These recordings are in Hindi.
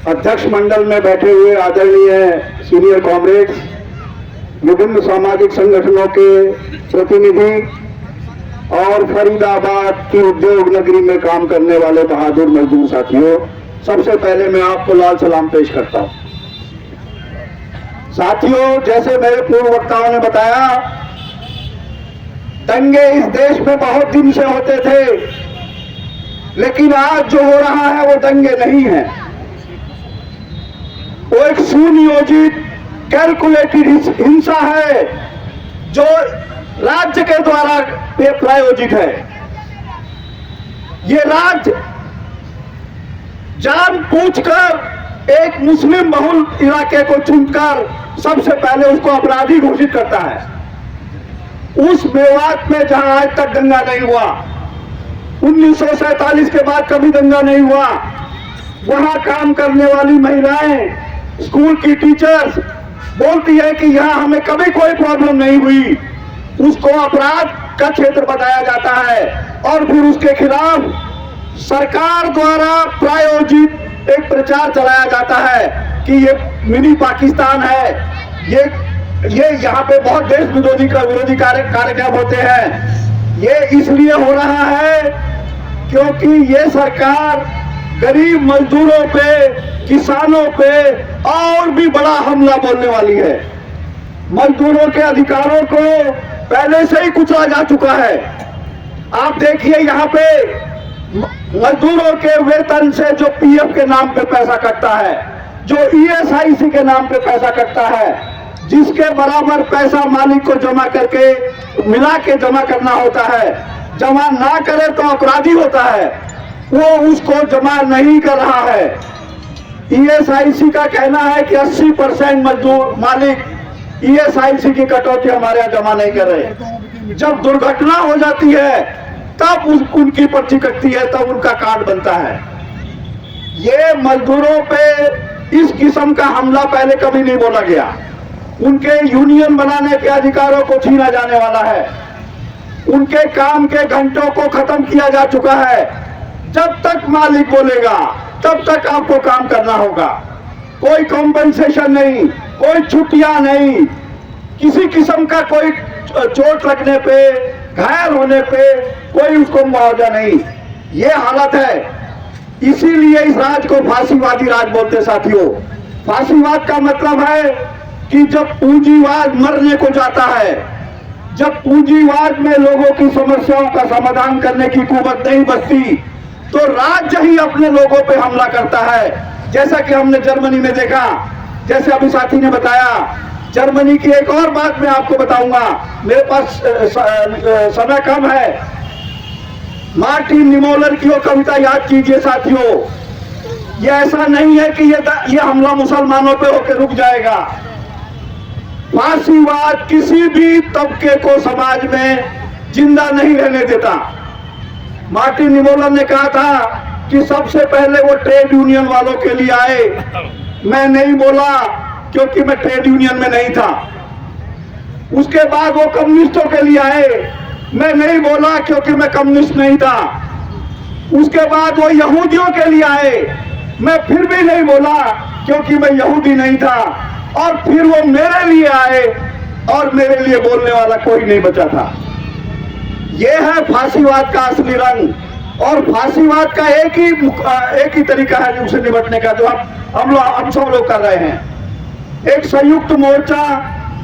अध्यक्ष मंडल में बैठे हुए आदरणीय सीनियर कॉमरेड्स, विभिन्न सामाजिक संगठनों के प्रतिनिधि और फरीदाबाद की उद्योग नगरी में काम करने वाले बहादुर मजदूर साथियों, सबसे पहले मैं आपको लाल सलाम पेश करता हूं। साथियों, जैसे मेरे पूर्व वक्ताओं ने बताया, दंगे इस देश में बहुत दिन से होते थे, लेकिन आज जो हो रहा है वो दंगे नहीं है। वो एक सुनियोजित कैलकुलेटेड हिंसा है जो राज्य के द्वारा प्रायोजित है। ये राज्य जानबूझकर एक मुस्लिम बहुल इलाके को चुनकर सबसे पहले उसको अपराधी घोषित करता है। उस मेवात में जहां आज तक दंगा नहीं हुआ, 1947 के बाद कभी दंगा नहीं हुआ, वहां काम करने वाली महिलाएं, स्कूल की टीचर्स बोलती है कि यहां हमें कभी कोई प्रॉब्लम नहीं हुई। उसको अपराध का क्षेत्र बताया जाता है और फिर उसके खिलाफ सरकार द्वारा प्रायोजित एक प्रचार चलाया जाता है कि ये मिनी पाकिस्तान है, ये यहाँ पे बहुत देश विरोधी कार्यक्रम होते हैं। ये इसलिए हो रहा है क्योंकि ये सरकार गरीब मजदूरों पे, किसानों पे और भी बड़ा हमला बोलने वाली है। मजदूरों के अधिकारों को पहले से ही कुचला जा चुका है। आप देखिए, यहाँ पे मजदूरों के वेतन से जो पीएफ के नाम पे पैसा कटता है, जो ईएसआईसी के नाम पे पैसा कटता है, जिसके बराबर पैसा मालिक को जमा करके मिला के जमा करना होता है, जमा ना करे तो अपराधी होता है, वो उसको जमा नहीं कर रहा है। ईएसआईसी का कहना है कि 80% मजदूर मालिक ईएसआईसी की कटौती हमारे यहाँ जमा नहीं कर रहे। जब दुर्घटना हो जाती है तब उनकी पर्ची कटती है, तब उनका कार्ड बनता है। ये मजदूरों पे इस किस्म का हमला पहले कभी नहीं बोला गया। उनके यूनियन बनाने के अधिकारों को छीना जाने वाला है, उनके काम के घंटों को खत्म किया जा चुका है। जब तक मालिक बोलेगा तब तक आपको काम करना होगा। कोई कॉम्पेंसेशन नहीं, कोई छुट्टियां नहीं, किसी किस्म का कोई चोट लगने पे, घायल होने पे कोई उसको मुआवजा नहीं। ये हालत है। इसीलिए इस राज को फांसीवादी राज बोलते। साथियों, फांसीवाद का मतलब है कि जब पूंजीवाद मरने को जाता है, जब पूंजीवाद में लोगों की समस्याओं का समाधान करने की कुवत नहीं बचती, तो राज्य ही अपने लोगों पे हमला करता है। जैसा कि हमने जर्मनी में देखा, जैसे अभी साथी ने बताया, जर्मनी की एक और बात मैं आपको बताऊंगा, मेरे पास समय कम है। मार्टिन निमोलर की वो कविता याद कीजिए साथियों। ये ऐसा नहीं है कि ये हमला मुसलमानों पे होकर रुक जाएगा। फांसीवाद किसी भी तबके को समाज में जिंदा नहीं रहने देता। मार्टिन निमोलर ने कहा था कि सबसे पहले वो ट्रेड यूनियन वालों के लिए आए। मैं नहीं बोला क्योंकि मैं ट्रेड यूनियन में नहीं था। उसके बाद वो कम्युनिस्टों के लिए आए। मैं नहीं बोला क्योंकि मैं कम्युनिस्ट नहीं था। उसके बाद वो यहूदियों के लिए आए। मैं फिर भी नहीं बोला क्योंकि मैं यहूदी नहीं था। और फिर वो मेरे लिए आए और मेरे लिए बोलने वाला कोई नहीं बचा था। यह है फांसीवाद का असली रंग। और फांसीवाद का एक ही तरीका है उससे निपटने का, जो हम सब लोग कर रहे हैं। एक संयुक्त मोर्चा,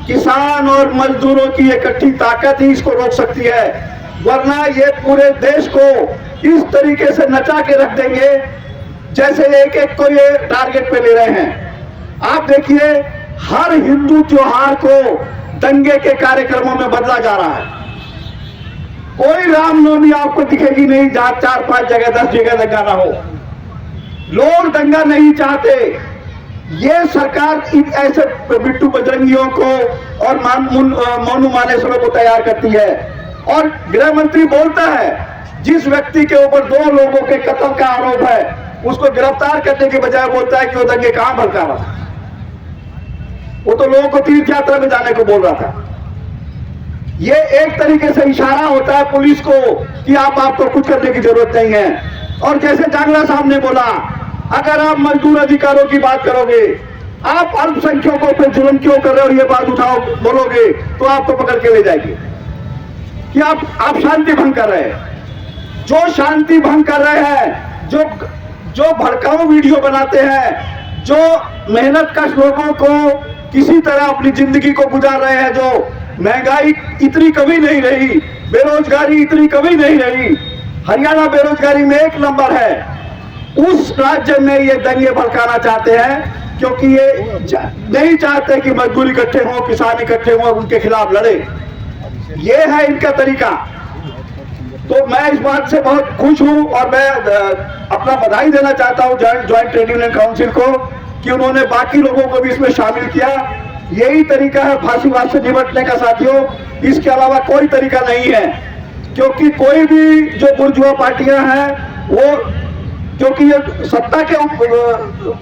किसान और मजदूरों की इकट्ठी ताकत ही इसको रोक सकती है, वरना ये पूरे देश को इस तरीके से नचा के रख देंगे जैसे एक एक को ये टारगेट पे ले रहे हैं। आप देखिए, हर हिंदू त्योहार को दंगे के कार्यक्रमों में बदला जा रहा है। कोई रामनवमी आपको दिखेगी नहीं जहां 4-5 जगह 10 जगह दंगा ना हो। लोग दंगा नहीं चाहते। ये सरकार ऐसे बिट्टू बजरंगियों को और मोनू मानेसरों को तैयार करती है। और गृह मंत्री बोलता है, जिस व्यक्ति के ऊपर 2 लोगों के कत्ल का आरोप है उसको गिरफ्तार करने के बजाय बोलता है कि वो दंगे कहां भड़का रहा था। वो तो लोगों को तीर्थ यात्रा में जाने को बोल रहा था। ये एक तरीके से इशारा होता है पुलिस को कि आपको कुछ करने की जरूरत नहीं है। और जैसे जांगला साहब ने बोला अगर आप मजदूर अधिकारों की बात करोगे, आप अल्पसंख्यकों पे जुल्म क्यों कर रहे हो, ये बात उठाओ बोलोगे तो आपको पकड़ के ले जाएंगे कि आप शांति भंग कर रहे हैं। जो शांति भंग कर रहे हैं, जो भड़काऊ वीडियो बनाते हैं, जो मेहनत कश लोगों को किसी तरह अपनी जिंदगी को गुजार रहे हैं, जो महंगाई इतनी कभी नहीं रही, बेरोजगारी इतनी कभी नहीं रही, हरियाणा बेरोजगारी में 1 नंबर है, उस राज्य में ये दंगे भड़काना चाहते हैं क्योंकि ये नहीं चाहते कि मजदूर इकट्ठे हों, किसान इकट्ठे हों और उनके खिलाफ लड़े। ये है इनका तरीका। तो मैं इस बात से बहुत खुश हूं और मैं अपना बधाई देना चाहता हूं ज्वाइंट ट्रेड यूनियन काउंसिल को कि उन्होंने बाकी लोगों को भी इसमें शामिल किया। यही तरीका है फांसीवाद से निपटने का साथियों, इसके अलावा कोई तरीका नहीं है। क्योंकि कोई भी जो बुर्जुआ पार्टियां हैं वो, क्योंकि ये सत्ता के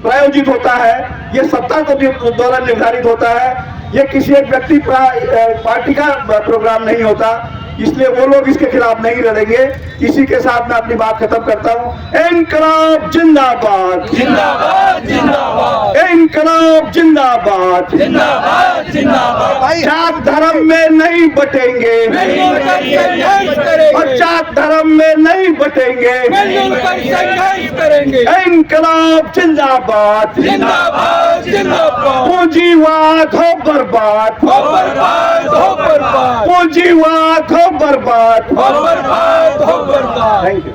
प्रायोजित होता है, ये सत्ता के द्वारा निर्धारित होता है, ये किसी एक व्यक्ति पार्टी का प्रोग्राम नहीं होता, इसलिए वो लोग इसके खिलाफ नहीं लड़ेंगे। इसी के साथ मैं अपनी बात खत्म करता हूँ। इनकलाब जिंदाबाद, जिंदाबाद जिंदाबाद, इनकलाब जिंदाबाद, जिंदाबाद जिंदाबाद। जात धर्म में नहीं बटेंगे, मिलकर संघर्ष करेंगे, और जात धर्म में नहीं बटेंगे, मिलकर संघर्ष करेंगे। इनकलाब जिंदाबाद, जिंदाबाद जिंदाबाद। पूंजीवाद हो बर्बाद, हो बर्बाद हो बर्बाद, पूंजीवाद हो बर्बाद। हो बर्बाद हो बर्बाद। Thank you.